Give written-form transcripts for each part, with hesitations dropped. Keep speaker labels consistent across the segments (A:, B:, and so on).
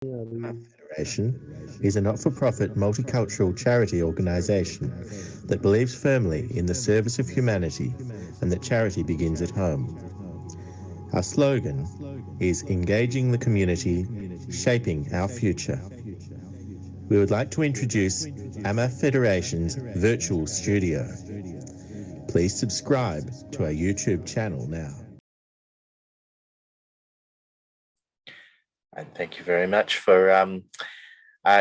A: Federation is a not-for-profit multicultural charity organisation that believes firmly in the service of humanity and that charity begins at home. Our slogan is engaging the community, shaping our future. We would like to introduce AMA Federation's virtual studio. Please subscribe to our YouTube channel now.
B: And thank you very much for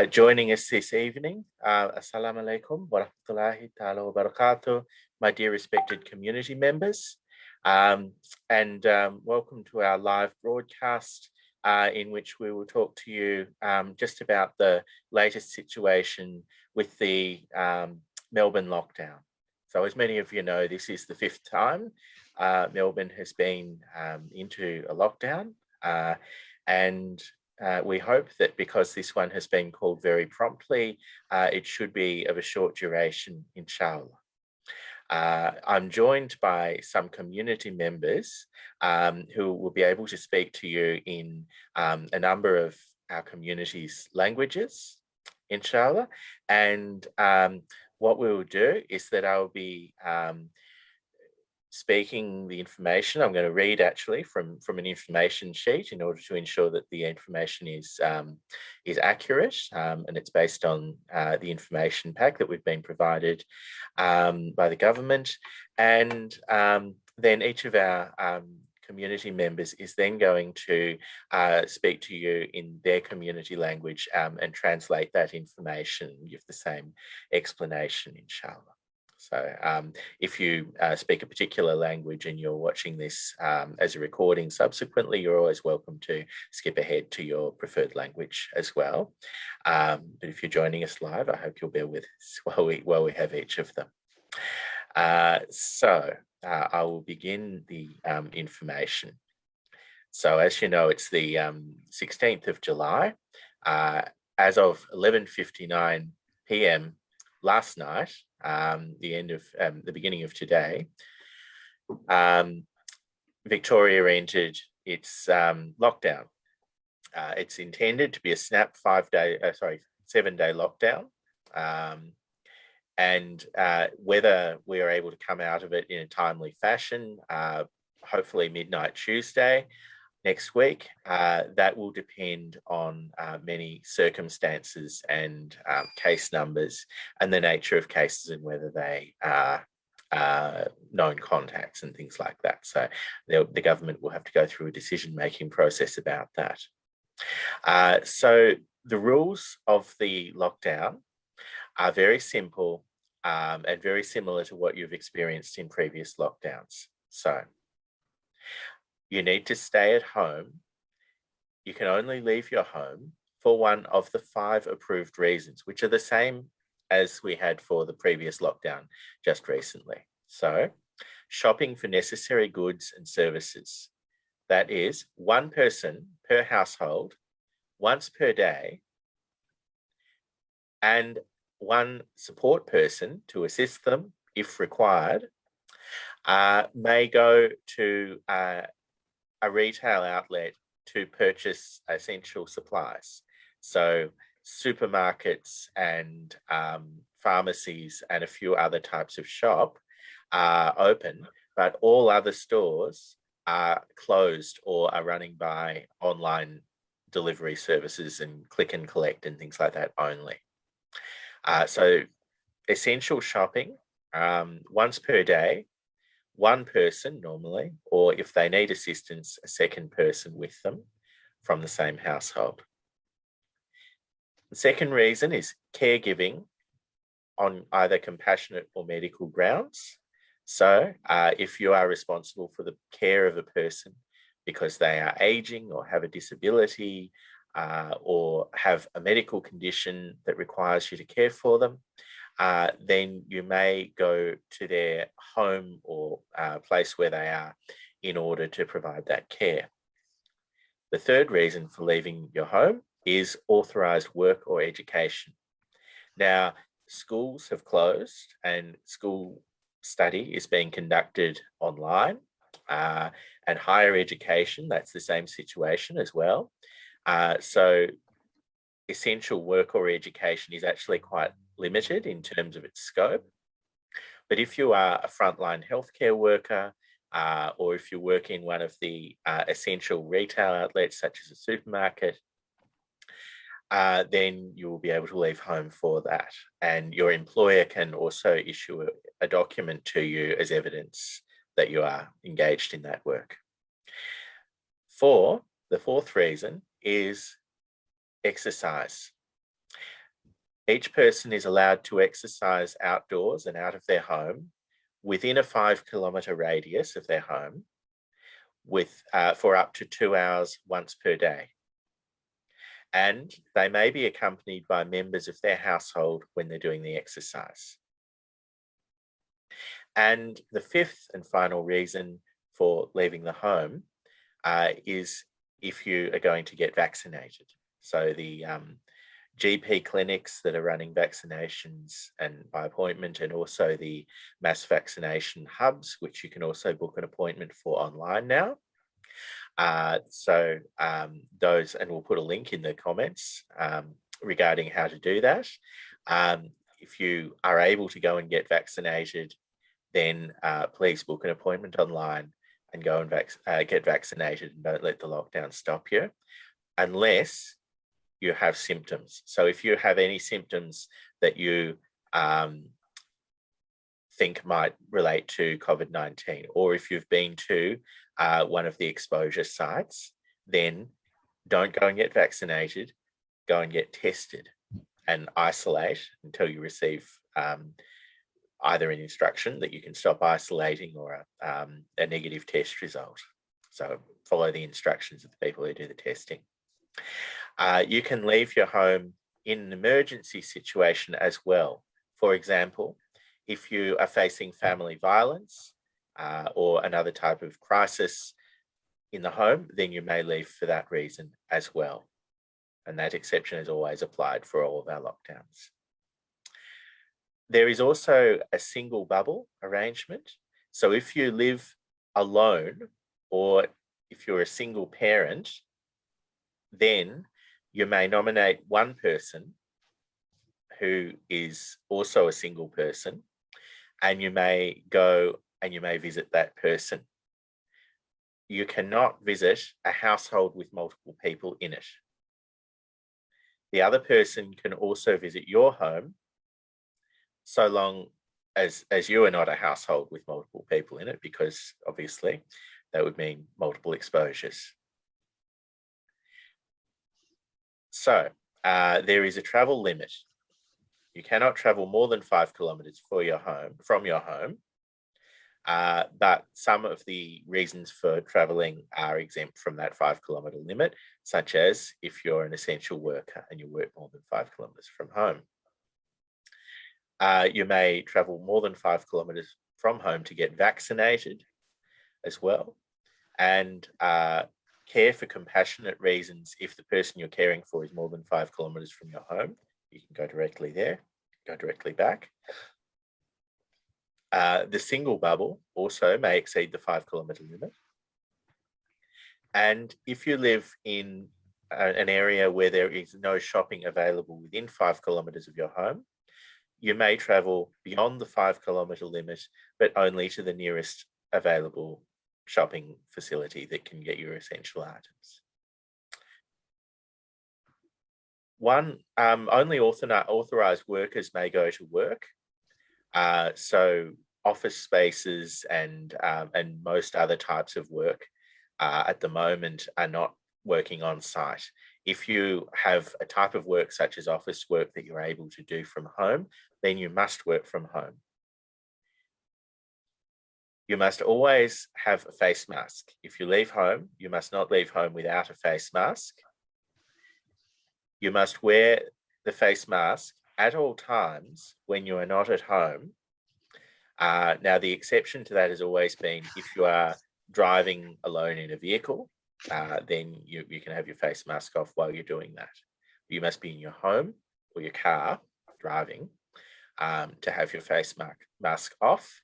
B: joining us this evening. Assalamu alaikum wa rahmatullahi ta'ala wa barakatuh, my dear respected community members. And welcome to our live broadcast in which we will talk to you just about the latest situation with the Melbourne lockdown. So as many of you know, this is the fifth time Melbourne has been into a lockdown. And we hope that because this one has been called very promptly, it should be of a short duration, inshallah. I'm joined by some community members who will be able to speak to you in a number of our community's languages, inshallah. And what we will do is that I will be speaking the information. I'm going to read actually from an information sheet in order to ensure that the information is accurate, and it's based on the information pack that we've been provided by the government. And then each of our community members is then going to speak to you in their community language and translate that information, give the same explanation, inshallah. So if you speak a particular language and you're watching this as a recording subsequently, you're always welcome to skip ahead to your preferred language as well. But if you're joining us live, I hope you'll bear with us while we have each of them. So I will begin the information. So as you know, it's the 16th of July. As of 11:59 p.m. last night, the beginning of today, Victoria entered its lockdown. It's intended to be a snap 7-day lockdown, and whether we are able to come out of it in a timely fashion, hopefully midnight Tuesday next week, that will depend on many circumstances and case numbers and the nature of cases and whether they are known contacts and things like that. So the government will have to go through a decision-making process about that. So the rules of the lockdown are very simple and very similar to what you've experienced in previous lockdowns. So you need to stay at home. You can only leave your home for one of the 5 approved reasons, which are the same as we had for the previous lockdown just recently. So shopping for necessary goods and services. That is 1 person per household, once per day, and 1 support person to assist them if required, may go to a retail outlet to purchase essential supplies. So supermarkets and pharmacies and a few other types of shop are open, but all other stores are closed or are running by online delivery services and click and collect and things like that only. So essential shopping, once per day, 1 person normally, or if they need assistance, a 2nd person with them from the same household. The second reason is caregiving on either compassionate or medical grounds. So if you are responsible for the care of a person because they are aging or have a disability or have a medical condition that requires you to care for them, then you may go to their home or place where they are in order to provide that care. The third reason for leaving your home is authorised work or education. Now, schools have closed and school study is being conducted online, and higher education, that's the same situation as well. So essential work or education is actually quite limited in terms of its scope. But if you are a frontline healthcare worker, or if you work in one of the essential retail outlets, such as a supermarket, then you will be able to leave home for that. And your employer can also issue a document to you as evidence that you are engaged in that work. The fourth reason is exercise. Each person is allowed to exercise outdoors and out of their home within a 5-kilometre radius of their home for up to 2 hours once per day. And they may be accompanied by members of their household when they're doing the exercise. And the fifth and final reason for leaving the home is if you are going to get vaccinated. So the GP clinics that are running vaccinations and by appointment, and also the mass vaccination hubs, which you can also book an appointment for online now. Those, and we'll put a link in the comments regarding how to do that. If you are able to go and get vaccinated, then please book an appointment online and go and get vaccinated, and don't let the lockdown stop you, unless you have symptoms. So if you have any symptoms that you think might relate to COVID-19, or if you've been to one of the exposure sites, then don't go and get vaccinated, go and get tested and isolate until you receive either an instruction that you can stop isolating or a negative test result. So follow the instructions of the people who do the testing. You can leave your home in an emergency situation as well. For example, if you are facing family violence or another type of crisis in the home, then you may leave for that reason as well. And that exception is always applied for all of our lockdowns. There is also a single bubble arrangement. So if you live alone, or if you're a single parent, then you may nominate one person who is also a single person, and you may go and you may visit that person. You cannot visit a household with multiple people in it. The other person can also visit your home, so long as you are not a household with multiple people in it, because obviously that would mean multiple exposures. So there is a travel limit. You cannot travel more than 5 kilometres from your home, but some of the reasons for travelling are exempt from that 5 kilometre limit, such as if you're an essential worker and you work more than 5 kilometres from home. You may travel more than 5 kilometres from home to get vaccinated as well, and care for compassionate reasons. If the person you're caring for is more than 5 kilometres from your home, you can go directly there, go directly back. The single bubble also may exceed the 5 kilometre limit. And if you live in an area where there is no shopping available within 5 kilometres of your home, you may travel beyond the 5 kilometre limit, but only to the nearest available shopping facility that can get your essential items. Only authorised workers may go to work. So office spaces and most other types of work at the moment are not working on site. If you have a type of work such as office work that you're able to do from home, then you must work from home. You must always have a face mask. If you leave home, you must not leave home without a face mask. You must wear the face mask at all times when you are not at home. Now, the exception to that has always been if you are driving alone in a vehicle, then you can have your face mask off while you're doing that. You must be in your home or your car driving to have your face mask off,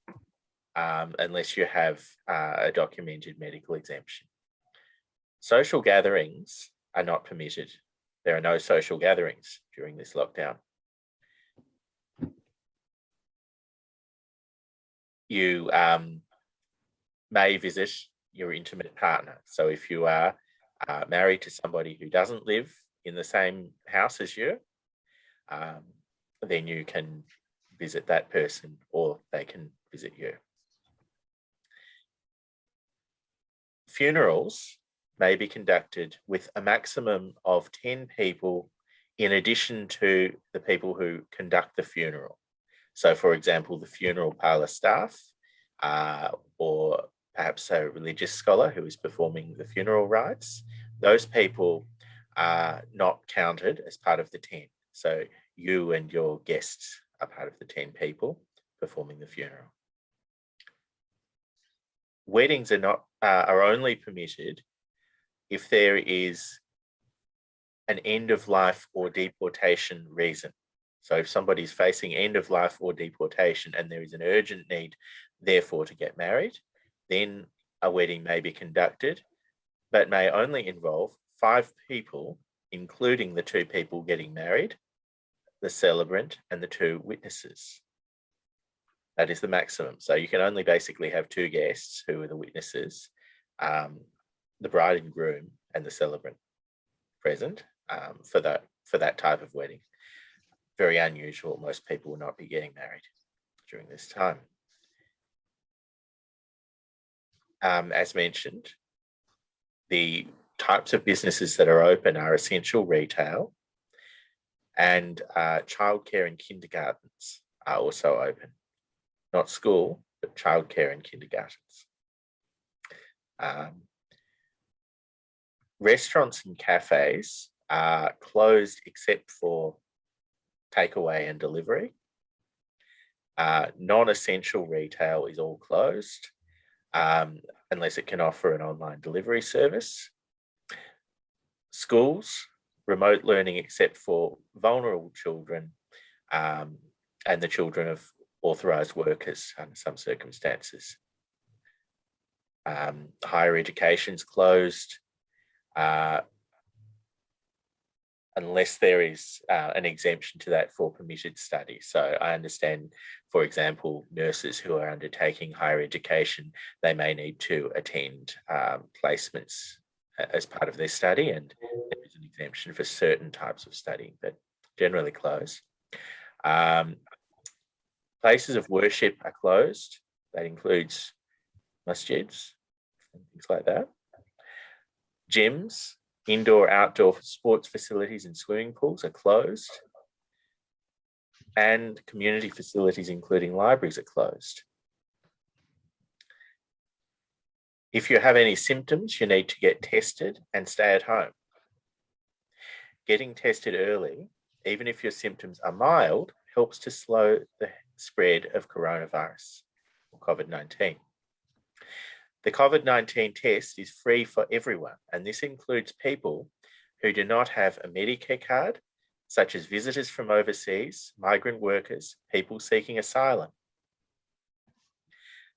B: unless you have a documented medical exemption. Social gatherings are not permitted There are no social gatherings during this lockdown. You may visit your intimate partner. So if you are married to somebody who doesn't live in the same house as you, then you can visit that person or they can visit you. Funerals may be conducted with a maximum of 10 people in addition to the people who conduct the funeral. So, for example, the funeral parlour staff or perhaps a religious scholar who is performing the funeral rites, those people are not counted as part of the 10. So you and your guests are part of the 10 people performing the funeral. Weddings are only permitted if there is an end of life or deportation reason. So if somebody's facing end of life or deportation and there is an urgent need, therefore, to get married, then a wedding may be conducted, but may only involve 5 people, including the 2 people getting married, the celebrant and the 2 witnesses. That is the maximum. So you can only basically have 2 guests who are the witnesses, the bride and groom and the celebrant present for that type of wedding. Very unusual. Most people will not be getting married during this time. As mentioned, the types of businesses that are open are essential retail, and childcare and kindergartens are also open. Not school, but childcare and kindergartens. Restaurants and cafes are closed except for takeaway and delivery. Non-essential retail is all closed, unless it can offer an online delivery service. Schools, remote learning except for vulnerable children and the children of authorised workers under some circumstances. Higher education's closed unless there is an exemption to that for permitted study. So I understand, for example, nurses who are undertaking higher education, they may need to attend placements as part of their study, and there is an exemption for certain types of study, but generally closed. Places of worship are closed. That includes masjids and things like that. Gyms, indoor, outdoor sports facilities and swimming pools are closed. And community facilities, including libraries, are closed. If you have any symptoms, you need to get tested and stay at home. Getting tested early, even if your symptoms are mild, helps to slow the spread of coronavirus or COVID-19. The COVID-19 test is free for everyone, and this includes people who do not have a Medicare card, such as visitors from overseas, migrant workers, people seeking asylum.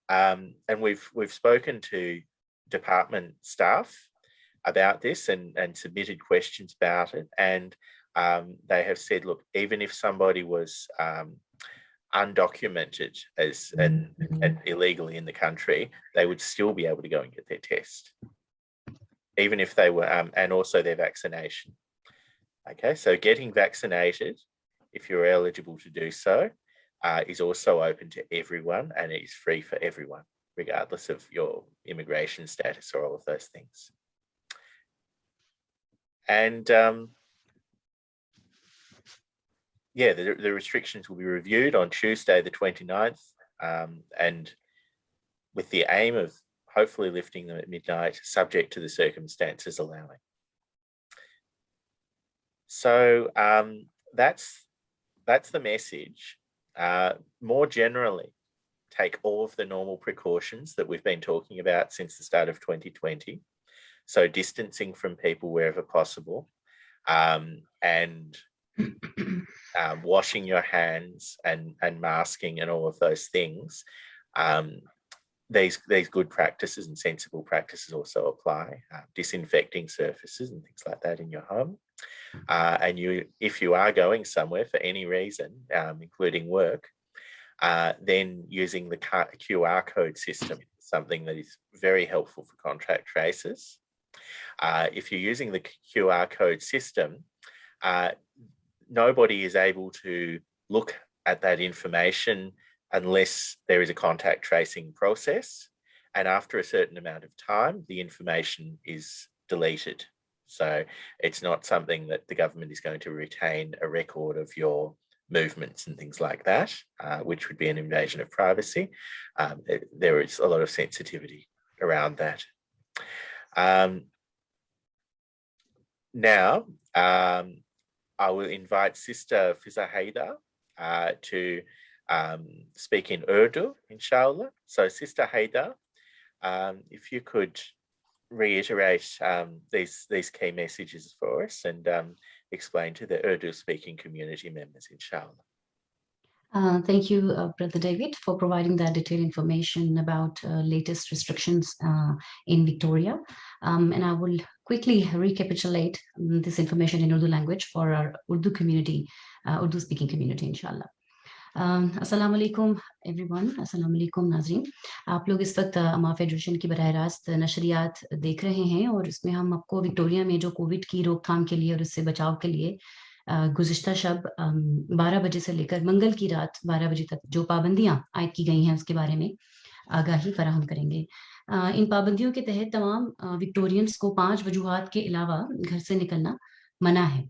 B: And we've spoken to department staff about this and submitted questions about it, and they have said, look, even if somebody was undocumented and illegally in the country, they would still be able to go and get their test, even if they were, and also their vaccination. Okay, so getting vaccinated, if you're eligible to do so, is also open to everyone, and it is free for everyone, regardless of your immigration status or all of those things. And yeah, the restrictions will be reviewed on Tuesday, the 29th, and with the aim of hopefully lifting them at midnight, subject to the circumstances allowing. So that's the message. More generally, take all of the normal precautions that we've been talking about since the start of 2020. So distancing from people wherever possible, and washing your hands and masking and all of those things. These good practices and sensible practices also apply. Disinfecting surfaces and things like that in your home. and if you are going somewhere for any reason, including work, then using the QR code system is something that is very helpful for contact tracers. If you're using the QR code system, nobody is able to look at that information unless there is a contact tracing process. And after a certain amount of time, the information is deleted. So it's not something that the government is going to retain a record of your movements and things like that, which would be an invasion of privacy. There is a lot of sensitivity around that. Now, I will invite Sister Fizza Haider to speak in Urdu, inshallah. So Sister Haider, if you could reiterate these key messages for us and explain to the Urdu-speaking community members, inshallah.
C: Thank you, Brother David, for providing that detailed information about latest restrictions in Victoria. And I will quickly recapitulate this information in Urdu language for our Urdu community, Urdu-speaking community, inshallah. अस्सलाम वालेकुम everyone, अस्सलाम वालेकुम नाज़रीन। आप लोग इस वक्त अमा फेडरेशन की बराह रास्त नशरियात देख रहे हैं और इसमें हम आपको विक्टोरिया में जो कोविड की रोकथाम के लिए और इससे बचाव के लिए गुज़िश्ता शब 12 बजे से लेकर मंगल की रात 12 बजे तक जो पाबंदियां आयद की गई हैं उसके बारे में आगाही फराहम करेंगे। इन पाबंदियों के तहत तमाम विक्टोरियंस को 5 वजूहात के अलावा घर से निकलना मना है,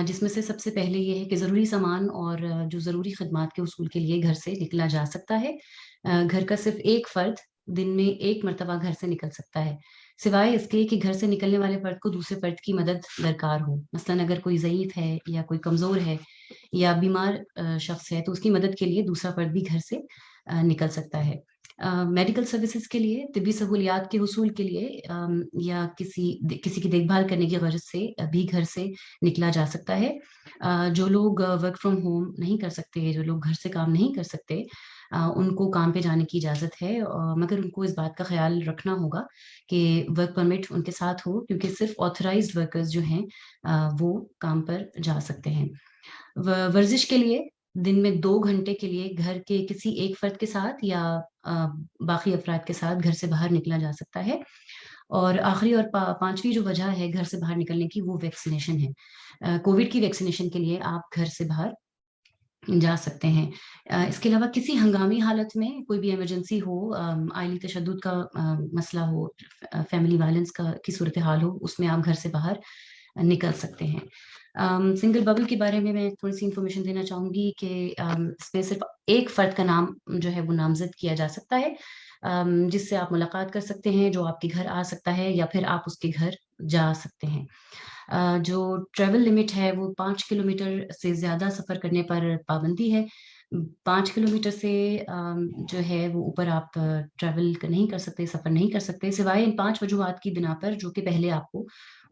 C: जिसमें से सबसे पहले ये है कि ज़रूरी सामान और जो ज़रूरी खदमात के उसूल के लिए घर से निकला जा सकता है। घर का सिर्फ एक फ़र्द दिन में एक मरतबा घर से निकल सकता है, सिवाय इसके कि घर से निकलने वाले फ़र्द को दूसरे फ़र्द की मदद दरकार हो। मसलन अगर कोई ज़ईफ़ है या कोई कमज़ोर है या बीमार शख्स है तो उसकी मदद के लिए दूसरा फ़र्द भी घर से निकल सकता है। मेडिकल सर्विसेज के लिए, तिब्बी सहूलियात के हुसूल के लिए या किसी की देखभाल करने की गर्ज से भी घर से निकला जा सकता है। जो लोग वर्क फ्रॉम होम नहीं कर सकते, जो लोग घर से काम नहीं कर सकते, उनको काम पे जाने की इजाज़त है, मगर उनको इस बात का ख्याल रखना होगा कि वर्क परमिट उनके साथ हो, क्योंकि सिर्फ ऑथराइज्ड वर्कर्स जो हैं वो काम पर जा सकते हैं। वर्जिश के लिए दिन में 2 घंटे के लिए घर के किसी एक फर्द के साथ या बाकी अफराद के साथ घर से बाहर निकला जा सकता है। और आखिरी और पांचवी जो वजह है घर से बाहर निकलने की, वो वैक्सीनेशन है। कोविड की वैक्सीनेशन के लिए आप घर से बाहर जा सकते हैं। इसके अलावा किसी हंगामी हालत में कोई भी इमरजेंसी हो, आइली तशद्दुद का मसला हो, फैमिली वायलेंस की सूरत हाल हो, उसमें आप घर से बाहर निकल सकते हैं। सिंगल बबल के बारे में मैं थोड़ी सी इंफॉर्मेशन देना चाहूँगी कि इसमें सिर्फ एक फ़र्द का नाम जो है वो नामज़द किया जा सकता है, जिससे आप मुलाकात कर सकते हैं, जो आपके घर आ सकता है या फिर आप उसके घर जा सकते हैं। जो ट्रैवल लिमिट है वो 5 किलोमीटर से ज़्यादा सफ़र करने पर पाबंदी है। 5 किलोमीटर से जो है वो ऊपर आप ट्रैवल नहीं कर सकते, सफ़र नहीं कर सकते, सिवाय इन 5 वजूहात की बिना पर जो कि पहले आपको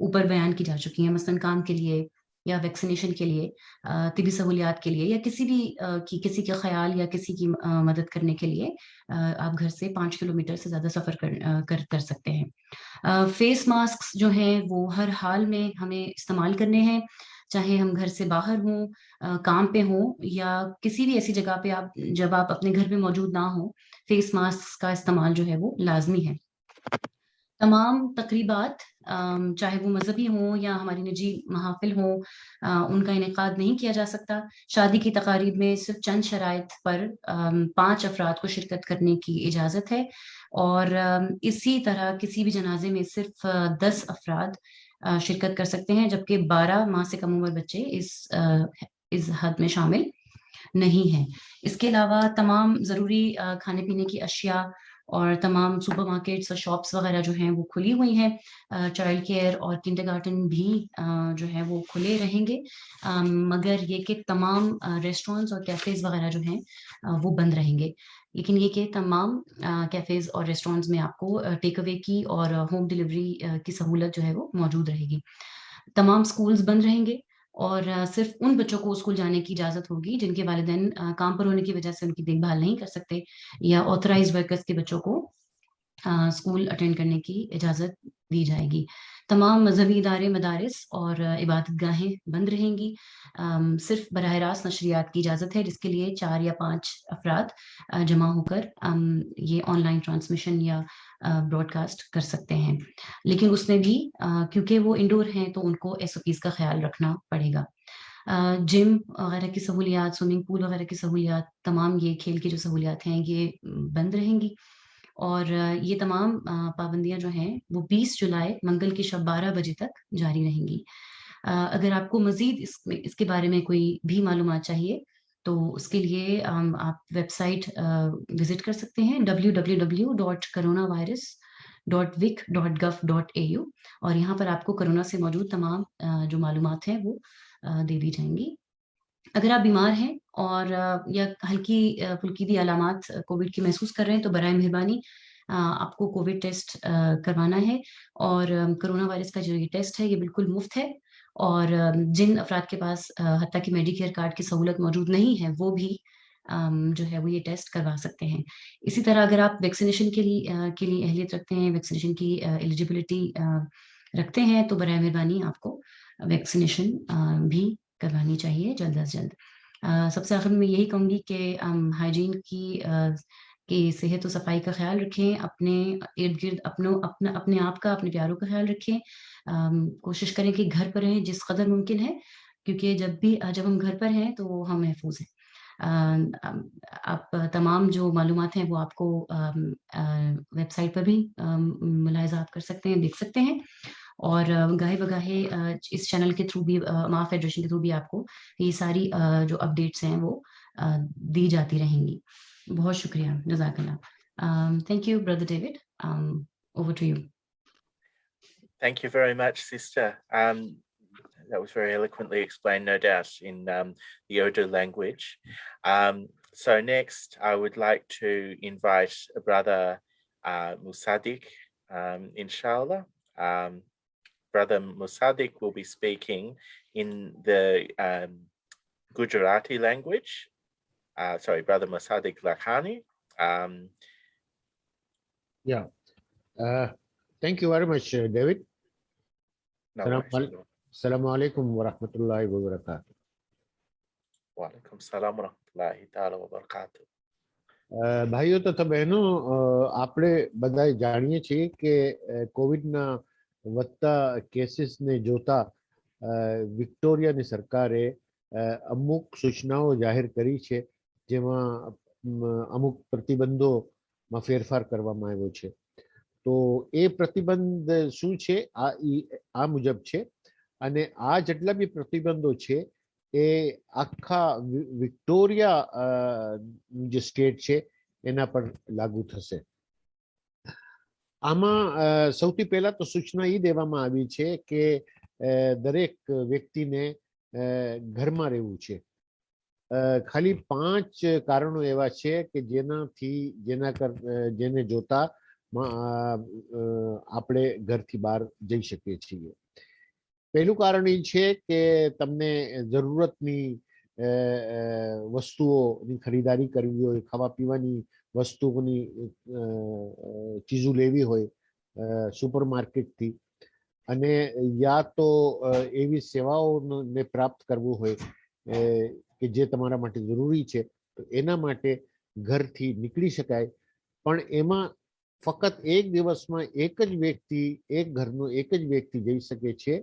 C: ऊपर बयान की जा चुकी हैं। मसलन काम के लिए या वैक्सीनेशन के लिए, तिब्बी सहूलियात के लिए या किसी के ख्याल या किसी की मदद करने के लिए आप घर से 5 किलोमीटर से ज़्यादा सफ़र कर सकते हैं। फेस मास्क जो हैं वो हर हाल में हमें इस्तेमाल करने हैं, चाहे हम घर से बाहर हों, काम पे हों या किसी भी ऐसी जगह पे जब आप अपने घर में मौजूद ना हो, फेस मास्क का इस्तेमाल जो है वो लाजमी है। तमाम तकरीबात, चाहे वो मजहबी हों या हमारी निजी महाफिल हों, उनका इनेकाद नहीं किया जा सकता। शादी की तकारीब में सिर्फ चंद शराइत पर 5 अफराद को शिरकत करने की इजाज़त है और इसी तरह किसी भी जनाजे में सिर्फ 10 अफराद शिरकत कर सकते हैं, जबकि 12 माह से कम उम्र बच्चे इस हद में शामिल नहीं हैं। इसके अलावा तमाम ज़रूरी खाने पीने की अशिया और तमाम सुपरमार्केट्स और शॉप्स वगैरह जो हैं वो खुली हुई हैं। चाइल्ड केयर और किंडरगार्टन भी जो है वो खुले रहेंगे, मगर ये कि तमाम रेस्टोरेंट्स और कैफ़ेज़ वगैरह जो हैं वो बंद रहेंगे। लेकिन ये कि तमाम कैफ़ेज़ और रेस्टोरेंट्स में आपको टेक अवे की और होम डिलीवरी की सहूलत जो है वो मौजूद रहेगी। तमाम स्कूल्स बंद रहेंगे और सिर्फ उन बच्चों को स्कूल जाने की इजाज़त होगी जिनके वालिदैन काम पर होने की वजह से उनकी देखभाल नहीं कर सकते, या ऑथराइज्ड वर्कर्स के बच्चों को स्कूल अटेंड करने की इजाज़त दी जाएगी। तमाम मजहबी इदारे, मदारिस और इबादत गाहें बंद रहेंगी। सिर्फ बराह रास्त नशरियात की इजाज़त है, जिसके लिए 4 या 5 अफराद जमा होकर ये ऑनलाइन ट्रांसमिशन या ब्रॉडकास्ट कर सकते हैं। लेकिन उसमें भी क्योंकि वो इंडोर हैं तो उनको SOPs का ख्याल रखना पड़ेगा। जिम वगैरह की सहूलियात, स्विमिंग पूल वगैरह की सहूलियात, तमाम ये खेल की जो सहूलियात हैं ये बंद रहेंगी। और ये तमाम पाबंदियां जो हैं वो 20 जुलाई मंगल की शब 12 बजे तक जारी रहेंगी। अगर आपको मजीद इसके बारे में कोई भी मालूमात चाहिए तो उसके लिए आप वेबसाइट विजिट कर सकते हैं www.coronavirus.vic.gov.au, और यहाँ पर आपको कोरोना से मौजूद तमाम जो मालूमात हैं वो दे दी जाएंगी। अगर आप बीमार हैं और या हल्की फुल्की अलामात कोविड की महसूस कर रहे हैं तो बराए मेहरबानी आपको कोविड टेस्ट करवाना है। और कोरोना वायरस का जो ये टेस्ट है ये बिल्कुल मुफ्त है, और जिन अफराद के पास हत्ता कि मेडिकेयर कार्ड की सहूलत मौजूद नहीं है वो भी जो है वो ये टेस्ट करवा सकते हैं। इसी तरह अगर आप वैक्सीनेशन के लिए अहलियत रखते हैं, वैक्सीनेशन की एलिजिबिलिटी रखते हैं तो बराए मेहरबानी आपको वैक्सीनेशन भी करवानी चाहिए जल्द अज जल्द। सबसे आखिर में यही कहूँगी कि हाइजीन की सेहत और सफाई का ख्याल रखें, अपने इर्द गिर्द अपने आप का, अपने प्यारों का ख्याल रखें। कोशिश करें कि घर पर रहें जिस कदर मुमकिन है, क्योंकि जब हम घर पर हैं तो हम महफूज हैं। आप तमाम जो मालूमात हैं वो आपको वेबसाइट पर भी मुलाहिजा आप कर सकते हैं, देख सकते हैं। और गाहे बगाहे इस चैनल के थ्रू भी, माँ फेडरेशन के थ्रू भी आपको ये सारी जो अपडेट्स हैं वो दी जाती रहेंगी। बहुत शुक्रिया, जज़ाकल्लाह। Thank you brother David, over to you.
B: Thank you very much, sister. That was very eloquently explained, no doubt, in the Urdu language. So next, I would like to invite Brother Musaddiq, inshallah. Brother Musaddiq will be speaking in the Gujarati language. Sorry, Brother Musaddiq Lakhani.
D: Thank you very much, David.
B: No worries.
D: Assalamu alaikum wa rahmatullahi wa barakatuh.
B: Wa alaikum salam wa rahmatullahi ta'ala wa barakatuh.
D: ભાઈઓ તથા બહેનો, આપણે બધા જાણીએ છીએ કે કોવિડના વધતા કેસીસને જોતા વિક્ટોરિયાની સરકારે અમુક સૂચનાઓ જાહેર કરી છે, જેમાં અમુક પ્રતિબંધોમાં ફેરફાર કરવામાં આવ્યો છે. તો એ પ્રતિબંધ શું છે? આ મુજબ છે, અને આ જેટલા બી પ્રતિબંધો છે એ આખા વિક્ટોરિયા જે સ્ટેટ છે એના પર લાગુ થશે. આમાં સૌથી પહેલા તો સૂચના એ દેવામાં આવી છે કે દરેક વ્યક્તિને ઘરમાં રહેવું છે. ખાલી 5 કારણો એવા છે કે જેને જોતા આપણે ઘરથી બહાર જઈ શકીએ છીએ. પહેલું કારણ એ છે કે તમને જરૂરતની વસ્તુઓની ખરીદારી કરવી હોય, ખાવા પીવાની વસ્તુઓની ચીજો લેવી હોય સુપર માર્કેટથી, અને યા તો એવી સેવાઓને પ્રાપ્ત કરવું હોય કે જે તમારા માટે જરૂરી છે, તો એના માટે ઘરથી નીકળી શકાય. પણ એમાં ફક્ત એક દિવસમાં એક ઘરનો એક જ વ્યક્તિ જઈ શકે છે.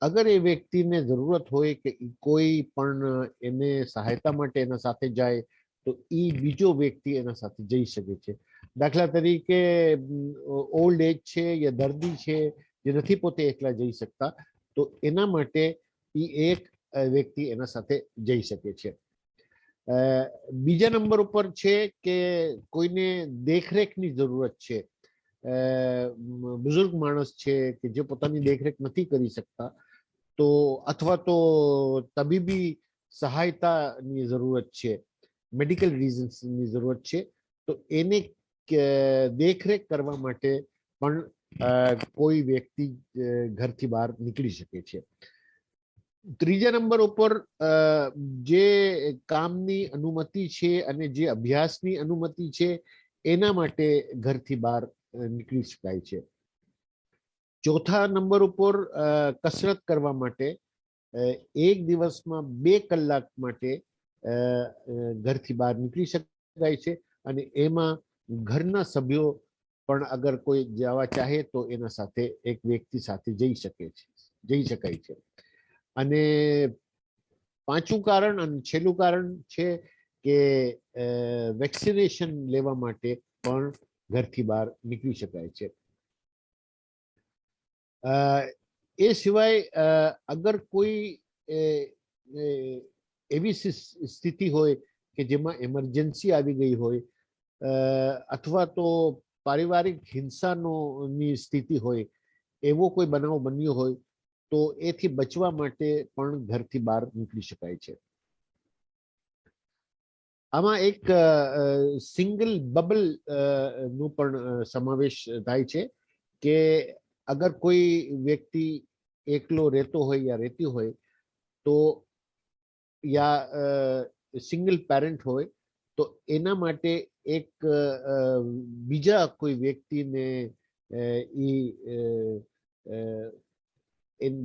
D: અગર એ વ્યક્તિને જરૂરત હોય કે કોઈ પણ એને સહાયતા માટે એના સાથે જાય તો એ બીજો વ્યક્તિ એના સાથે જઈ શકે છે. દાખલા તરીકે ઓલ્ડ એજ છે યા દર્દી છે જે નથી પોતે એકલા જઈ શકતા, તો એના માટે એ એક વ્યક્તિ એના સાથે જઈ શકે છે. બીજા નંબર ઉપર છે કે કોઈને દેખરેખની જરૂરત છે. બુઝુર્ગ માણસ છે કે જે પોતાની દેખરેખ નથી કરી શકતા, તો અથવા તો તબીબી સહાયતાની જરૂરત છે, મેડિકલ રીઝન્સની જરૂરત છે, તો એને દેખરેખ કરવા માટે પણ કોઈ વ્યક્તિ ઘરથી બહાર નીકળી શકે છે. ત્રીજા નંબર ઉપર જે કામની અનુમતિ છે અને જે અભ્યાસની અનુમતિ છે એના માટે ઘરથી બહાર નીકળી શકાય છે. ચોથા નંબર ઉપર કસરત કરવા માટે એક દિવસમાં 2 કલાક માટે ઘરથી બહાર નીકળી શકાય છે અને એમાં ઘરના સભ્યો પણ અગર કોઈ જવા ચાહે તો એના સાથે એક વ્યક્તિ સાથે જઈ શકાય છે. અને પાંચમું કારણ અને છેલ્લું કારણ છે કે વેક્સિનેશન લેવા માટે પણ ઘરથી બહાર નીકળી શકાય છે. એ સિવાય અગર કોઈ એવી સ્થિતિ હોય કે જેમાં એમરજન્સી આવી ગઈ હોય અથવા તો પારિવારિક હિંસાની સ્થિતિ હોય, એવો કોઈ બનાવ બન્યો હોય તો એથી બચવા માટે પણ ઘરથી બહાર નીકળી શકાય છે. આમાં એક સિંગલ બબલ નું પણ સમાવેશ થાય છે કે અગર કોઈ વ્યક્તિ એકલો રહેતો હોય યા રહેતી હોય તો યા સિંગલ પેરેન્ટ હોય તો એના માટે એક બીજા કોઈ વ્યક્તિને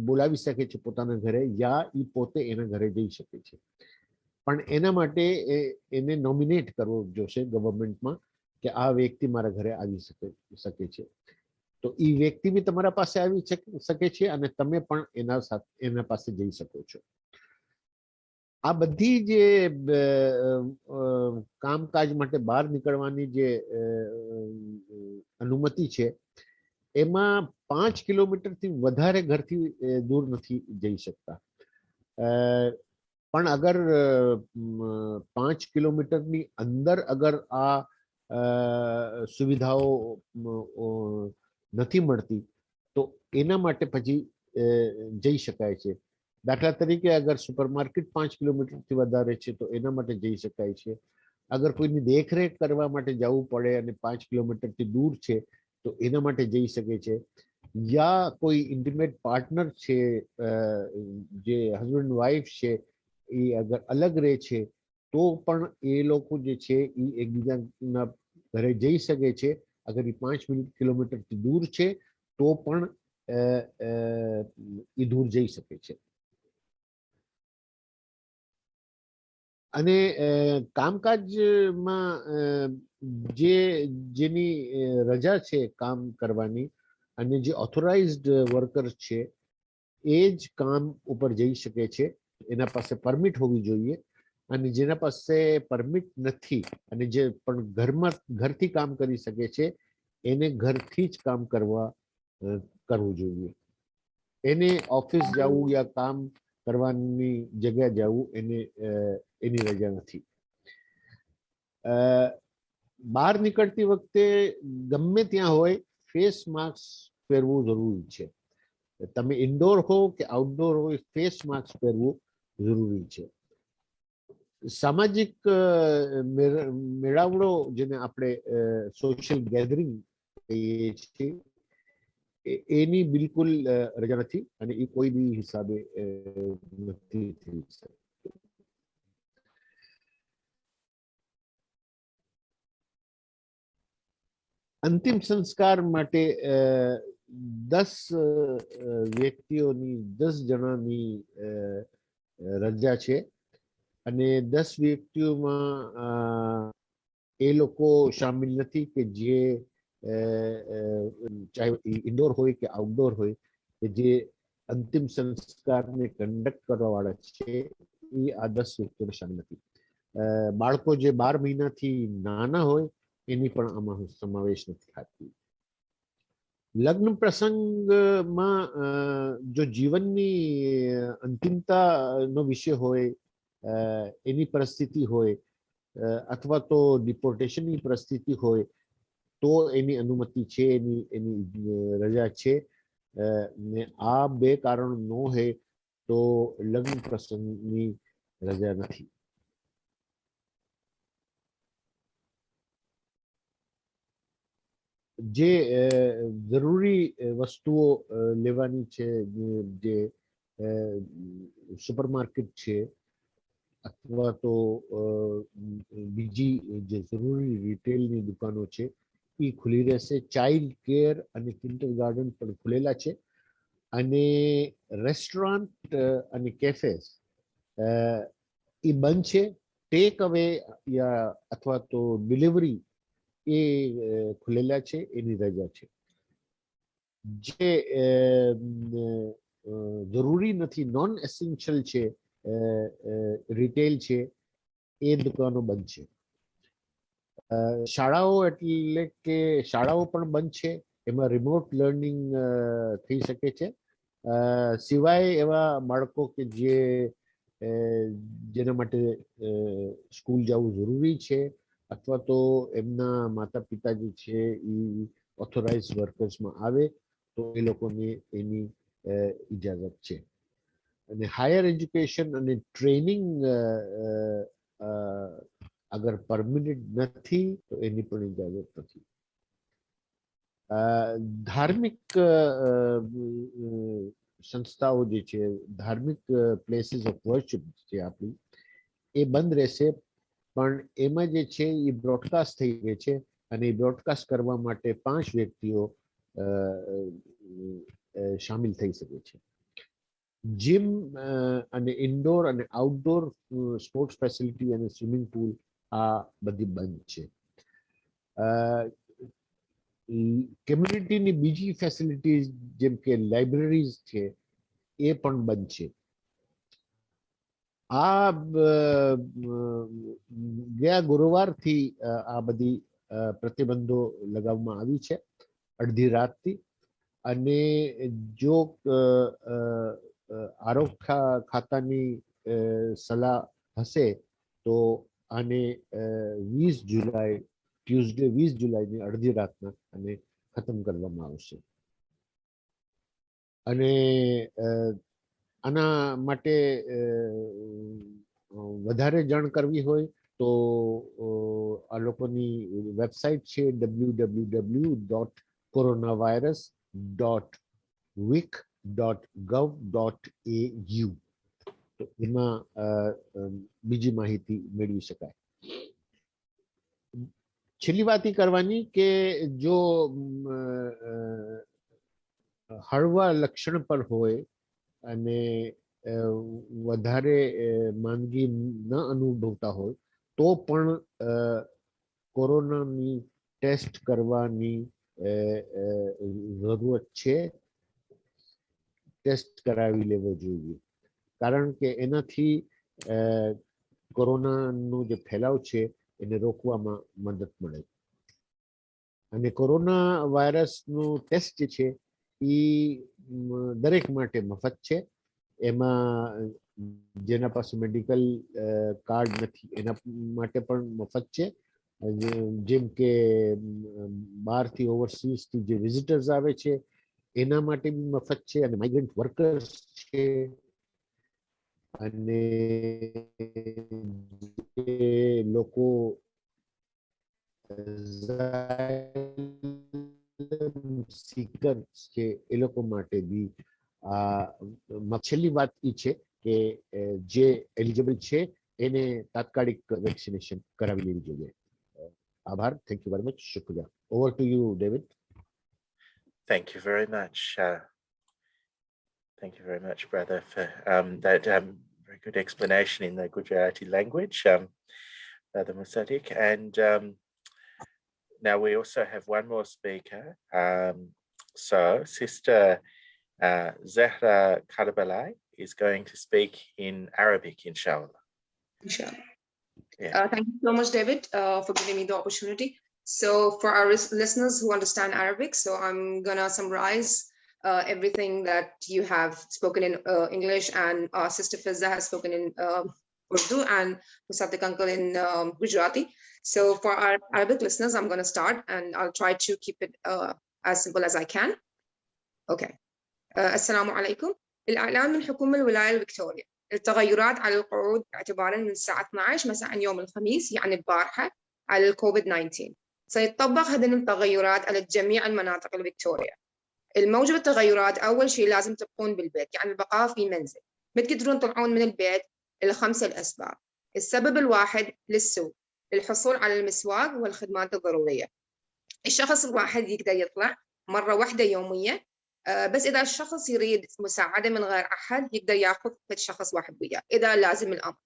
D: બોલાવી શકે છે પોતાના ઘરે યા ઈ પોતે એના ઘરે જઈ શકે છે. પણ એના માટે એને નોમિનેટ કરવો જોશે ગવર્મેન્ટમાં કે આ વ્યક્તિ મારા ઘરે આવી શકે છે. તો એ વ્યક્તિ બી તમારા પાસે આવી શકે છે અને તમે પણ એના પાસે જઈ શકો છો. આ બધી જે કામકાજ માટે બહાર નીકળવાની જે અનુમતિ છે એમાં 5 કિલોમીટરથી વધારે ઘરથી દૂર નથી જઈ શકતા. પણ અગર 5 કિલોમીટરની અંદર અગર આ સુવિધાઓ નથી મળતી તો એના માટે પછી જઈ શકાય છે. દાખલા તરીકે અગર સુપરમાર્કેટ 5 કિલોમીટરથી વધારે છે તો એના માટે જઈ શકાય છે. અગર કોઈની દેખરેખ કરવા માટે જવું પડે અને 5 કિલોમીટરથી દૂર છે તો એના માટે જઈ શકે છે. યા કોઈ ઇન્ટિમેટ પાર્ટનર છે, જે હસબન્ડ વાઈફ છે, એ અગર અલગ રહે છે તો પણ એ લોકો જે છે એ એકબીજાના ઘરે જઈ શકે છે. અગર એ 5 કિલોમીટરથી દૂર છે તો પણ એ દૂર જઈ શકે છે. અને કામકાજમાં જેની રજા છે કામ કરવાની અને જે ઓથોરાઇઝડ વર્કર છે એ જ કામ ઉપર જઈ શકે છે. એના પાસે પરમિટ હોવી જોઈએ અને જેના પાસે પરમિટ નથી અને જે પણ ઘરથી કામ કરી શકે છે એને ઘરથી જ કામ કરવું જોઈએ. એને ઓફિસ જવું યા કામ કરવાની જગ્યા જવું એની રજા નથી. બહાર નીકળતી વખતે ગમે ત્યાં હોય ફેસ માસ્ક પહેરવું જરૂરી છે. તમે ઇન્ડોર હો કે આઉટડોર હોય ફેસ માસ્ક પહેરવું જરૂરી છે. સામાજિક મેળાવડો જેને આપણે સોશિયલ ગેધરિંગ કહીએ છીએ એની બિલકુલ રજા નથી અને એ કોઈ બી હિસાબે નથી થઈ શકતી. અંતિમ સંસ્કાર માટે 10 વ્યક્તિઓની 10 જણાની રજા છે અને 10 વ્યક્તિઓમાં એ લોકો શામિલ નથી કે જે ચાહે ઇન્ડોર હોય કે આઉટડોર હોય કે જે અંતિમ સંસ્કારને કન્ડક્ટ કરવા વાળા છે એ આ 10 વ્યક્તિઓ શામિલ નથી. બાળકો જે 12 મહિનાથી નાના હોય એની પણ આમાં સમાવેશ નથી થતી. લગ્ન પ્રસંગમાં જો જીવનની અંતિમતાનો વિષય હોય, એની પરિસ્થિતિ હોય અથવા તો ડિપોર્ટેશનની પરિસ્થિતિ હોય તો એની અનુમતિ છે, એની રજા છે. ને આ 2 કારણ ન હોય તો લગ્ન પ્રસંગની રજા નથી. જે જરૂરી વસ્તુઓ લેવાની છે, જે સુપરમાર્કેટ છે અથવા તો બીજી જે જરૂરી રિટેલની દુકાનો છે એ ખુલ્લી રહેશે. ચાઇલ્ડ કેર અને કિન્ડર ગાર્ડન પણ ખુલેલા છે અને રેસ્ટોરન્ટ અને કેફેસ એ બંધ છે. ટેક અવે યા અથવા તો ડિલિવરી એ ખુલેલા છે, એની રજા છે. જે જરૂરી નથી, નોન એસેન્શિયલ છે, રિટેલ છે, એ દુકાનો બંધ છે. શાળાઓ એટલે કે શાળાઓ પણ બંધ છે, એમાં રિમોટ લર્નિંગ થઈ શકે છે. સિવાય એવા બાળકો કે જેના માટે સ્કૂલ જવું જરૂરી છે અથવા તો એમના માતા પિતા જે છે એ ઓથોરાઇઝ વર્કર્સમાં આવે તો એ લોકોને એની ઇજાજત છે. અને હાયર એજ્યુકેશન અને ટ્રેનિંગ અગર પરમિનેન્ટ નથી તો એની પણ ઇજાજત નથી. ધાર્મિક સંસ્થાઓ જે છે, ધાર્મિક પ્લેસીસ ઓફ વર્શિપ છે આપણી, એ બંધ રહેશે. પણ એમાં જે છે એ બ્રોડકાસ્ટ થઈ રહે છે અને એ બ્રોડકાસ્ટ કરવા માટે 5 વ્યક્તિઓ શામિલ થઈ શકે છે. જીમ અને ઇન્ડોર અને આઉટડોર સ્પોર્ટ્સ ફેસિલિટી અને સ્વિમિંગ પુલ આ બધી બંધ છે. કમ્યુનિટીની બીજી ફેસિલિટીઝ જેમ કે લાઇબ્રેરીઝ છે એ પણ બંધ છે. આ ગયા ગુરુવારથી આ બધી પ્રતિબંધો લગાવવામાં આવી છે અડધી રાતથી. અને જો આરોગ્ય ખાતાની સલાહ હશે તો આને 20 જુલાઈ ટ્યુઝડે 20 જુલાઈની અડધી રાતના અને ખતમ કરવામાં આવશે. અને આના માટે વધારે જાણ કરવી હોય તો આ લોકોની વેબસાઇટ છે www.coronavirus.wic.gov.au. તો એમાં બીજી માહિતી મેળવી શકાય. છેલ્લી વાત એ કરવાની કે જો હળવા લક્ષણ પર હોય અને વધારે માંદગી ન અનુભવતા હોય તો પણ કોરોનાની ટેસ્ટ કરવાની જરૂરત છે. ટેસ્ટ કરાવી લેવો જોઈએ કારણ કે એનાથી કોરોનાનો જે ફેલાવ છે એને રોકવામાં મદદ મળે. અને કોરોના વાયરસનું ટેસ્ટ જે છે એ દરેક માટે મફત છે. એમાં જેના પાસે મેડિકલ કાર્ડ નથી એના માટે પણ મફત છે. જેમ કે બહારથી ઓવરસીઝથી જે વિઝિટર્સ આવે છે એના માટે બી મફત છે અને માઇગ્રન્ટ વર્કર્સ છે અને લોકો सीकर्स के એ લોકો માટે બી છેલ્લી વાત એ છે કે જે એલિજિબલ છે એને તાત્કાલિક વેક્સિનેશન કરાવી લેવી જોઈએ. આભાર. Thank you very much. શુક્રિયા. Over to you David.
B: Thank you very much. Thank you very much, brother, for that very good explanation in the Gujarati language, Brother Musaddiq. And now we also have one more speaker. So Sister Zehra Karbalai is going to speak in Arabic, inshallah.
E: Inshallah.
B: Yeah.
E: Thank you so much, David, for giving me the opportunity. So for our listeners who understand Arabic, so I'm gonna summarize everything that you have spoken in English, and our sister Fizza has spoken in Urdu, and Musaddiq uncle in Gujarati. So for our Arabic listeners, I'm gonna start, and I'll try to keep it as simple as I can. Okay. Assalamu alaikum. الإعلان من حكومة الولاية الفيكتوريا التغيرات على القعود اعتبارا من الساعة 12 مساء يوم الخميس يعني البارحة على الكوفيد 19. سيطبق هذه التغيرات على جميع المناطق الفيكتوريا. الموجب التغيرات أول شيء لازم تبقون بالبيت، يعني البقاء في منزل. ما تقدرون تطلعون من البيت ل5 الأسباب. السبب الواحد للسوق، للحصول على المسواق والخدمات الضرورية. الشخص الواحد يقدر يطلع مرة واحدة يومية، بس إذا الشخص يريد مساعدة من غير أحد يقدر ياخذ شخص واحد وياه إذا لازم الأمر.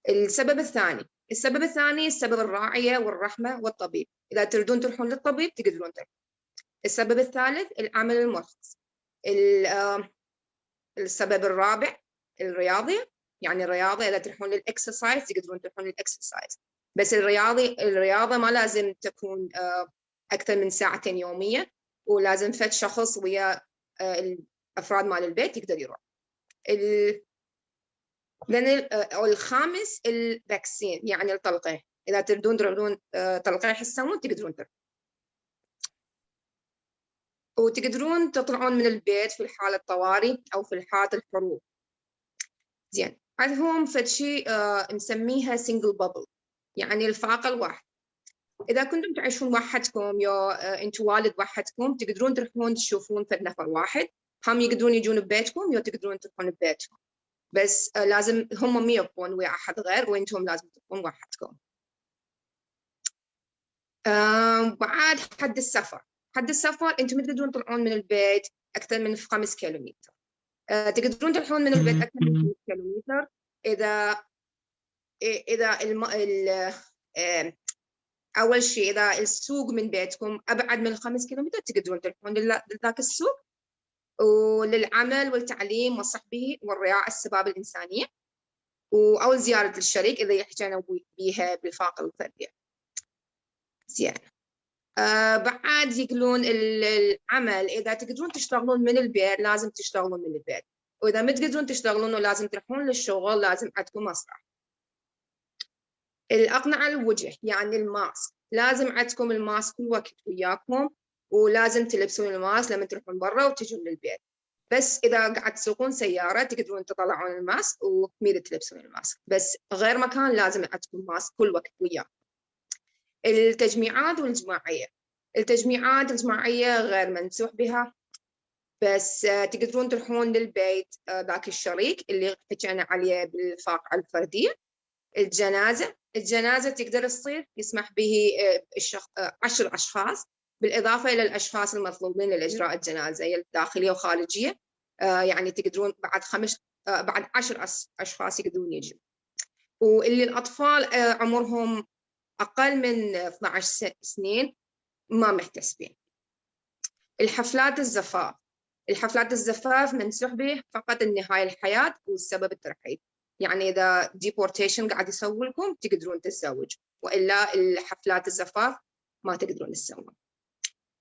E: السبب الثاني السبب الراعية والرحمة والطبيب، إذا تريدون تروحون للطبيب تقدرون تروحون. السبب الثالث العمل المرخص. السبب الرابع الرياضة، يعني الرياضة إذا تروحون للإكسرسايز تقدرون تروحون للإكسرسايز، بس الرياضة ما لازم تكون أكثر من 2 ساعة يوميا، ولازم فد شخص ويا الأفراد مال البيت يقدر يروح. الخامس الفاكسين، يعني التلقيح، إذا تريدون تلقيح السموم تقدرون تروحون. وتقدرون تطلعون من البيت في الحالة الطوارئ أو في الحالة الحروب. زين، عندهم فد شيء نسميها سنجل بابل، يعني الفاقة الواحد. إذا كنتم تعيشون وحدكم يا أنتوا والد وحدكم تقدرون تروحون تشوفون فد نفر واحد، هم يقدرون يجون ببيتكم يا تقدرون تروحون ببيتهم، بس لازم هم ما يبقون ويا أحد غير وأنتم لازم تبقون وحدكم. بعد حد السفر أنتم تقدرون تطلعون من البيت أكثر من 5 كيلومتر. تقدرون تروحون من البيت أكثر من 5 كيلومتر إذا أول شيء إذا السوق من بيتكم أبعد من 5 كيلومتر تقدرون تروحون لذاك السوق، وللعمل والتعليم والصحبة والرعاية السباب الإنسانية، أو زيارة الشريك إذا يحتاجون بها بالفاقة الفردية. زين، بعد يقولون العمل، إذا تقدرون تشتغلون من البيت لازم تشتغلون من البيت، وإذا ما تقدرون تشتغلون ولازم تروحون للشغل لازم عندكم مصلحة. الأقنعة الوجه يعني الماسك، لازم عندكم الماسك كل وقت وياكم، ولازم تلبسون الماسك لما تروحون برا وتجون للبيت، بس إذا قاعد تسوقون سيارة تقدرون تطلعون الماسك وميد تلبسون الماسك، بس غير مكان لازم عندكم ماسك كل وقت وياكم. التجميعات والجماعية، التجميعات الجماعية غير منسوح بها، بس تقدرون تروحون للبيت ذاك الشريك اللي حكينا عليه بالفاقة الفردية. الجنازة تقدر تصير يسمح به 10 أشخاص، بالإضافة إلى الأشخاص المطلوبين للإجراء الجنازية الداخلية وخارجية، يعني تقدرون بعد 10 أشخاص يقدرون يجوا. واللي الأطفال عمرهم أقل من 12 سنين ما محتسبين. الحفلات الزفاف منسوح به فقط النهاية الحياة والسبب الترحيل، يعني إذا deportation قاعد يسوي لكم تقدرون تتزوجوا، وإلا الحفلات الزفاف ما تقدرون تسوون.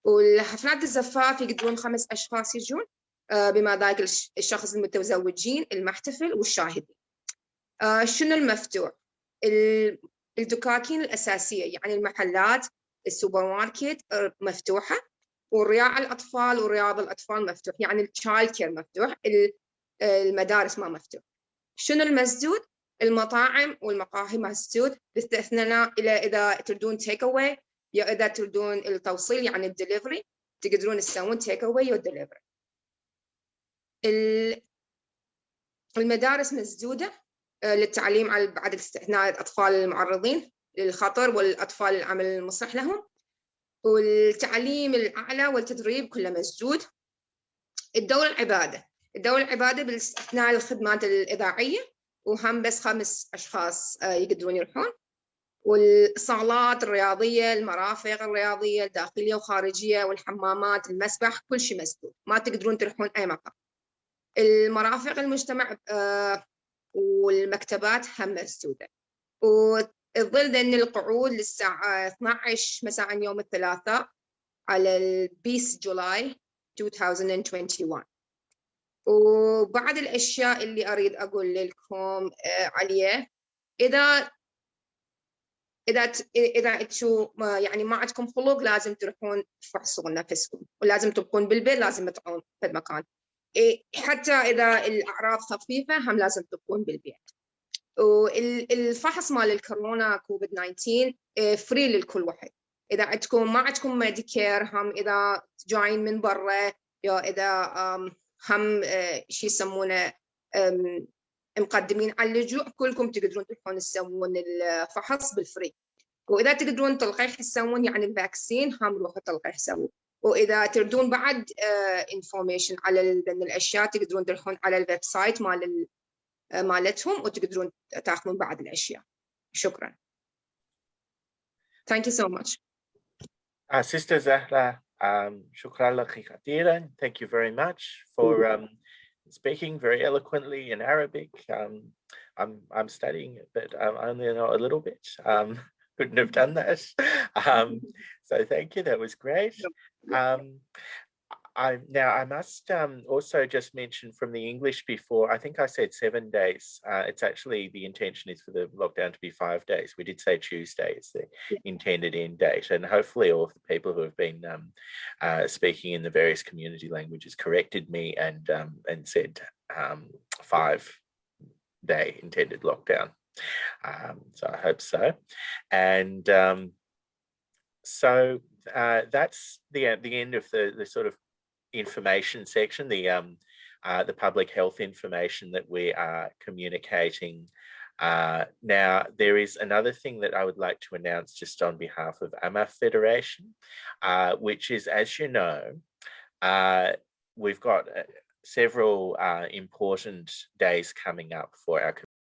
E: والحفلات الزفاف يقدرون 5 أشخاص يجون، بما ذلك الشخص المتزوجين المحتفل والشاهدين. شنو المفتوح؟ الدكاكين الأساسية يعني المحلات، السوبر ماركت مفتوحة، ورياع الأطفال ورياض الأطفال مفتوح، يعني التشايلد كير مفتوح، المدارس ما مفتوح. شنو المسدود؟ المطاعم والمقاهي مسدود، باستثناء إلى إذا تردون تيك أواي يا إذا تردون التوصيل يعني الدليفري تقدرون تسوون تيك أواي والدليفري. المدارس مسدودة للتعليم على بعد استثناء الأطفال المعرضين للخطر والأطفال العمل المصلح لهم، والتعليم الأعلى والتدريب كله مسدود. الدولة العبادة باستثناء الخدمات الإذاعية، وهم بس 5 أشخاص يقدرون يروحون. والصالات الرياضية، المرافق الرياضية الداخلية وخارجية، والحمامات، المسبح، كل شيء مسدود، ما تقدرون تروحون أي مكان. المرافق المجتمع والمكتبات هم مسدودة. وظل ذن القعود للساعة 12 مساء يوم الثلاثاء على 20 جولاي 2021. وبعض الأشياء اللي أريد أقول لكم عليه، إذا أنتوا يعني ما عندكم خلق لازم تروحون تفحصون نفسكم، ولازم تبقون بالبيت، لازم تطلعون في المكان. حتى إذا الأعراض خفيفة هم لازم تبقون بالبيت. والفحص مال الكورونا كوفيد 19 فري للكل واحد. إذا ما عندكم ميديكير، هم إذا جايين من برا يا إذا هم شو يسمونه مقدمين على اللجوء، كلكم تقدرون تروحون تسوون الفحص بالفري. واذا تقدرون تلقيح تسوون يعني الفاكسين هم روحوا تلقيح سووا. واذا تردون بعد انفورميشن على الاشياء تقدرون تروحون على الويب سايت مالتهم وتقدرون تاخذون بعض الاشياء. شكرا. Thank you so much.
B: Sister Zehra, shukran laki khatiran. Thank you very much for speaking very eloquently in Arabic. I'm studying it, but I only know a little bit. Couldn't have done that. So thank you. That was great. I must also just mention from the English before, I think I said 7 days. It's actually, the intention is for the lockdown to be 5 days. We did say Tuesday is the intended end date. And hopefully all of the people who have been speaking in the various community languages corrected me and said 5-day intended lockdown. So I hope so. And so that's the end of the sort of information section, the public health information that we are communicating. Now, there is another thing that I would like to announce just on behalf of AMAF Federation, which is, as you know, we've got several important days coming up for our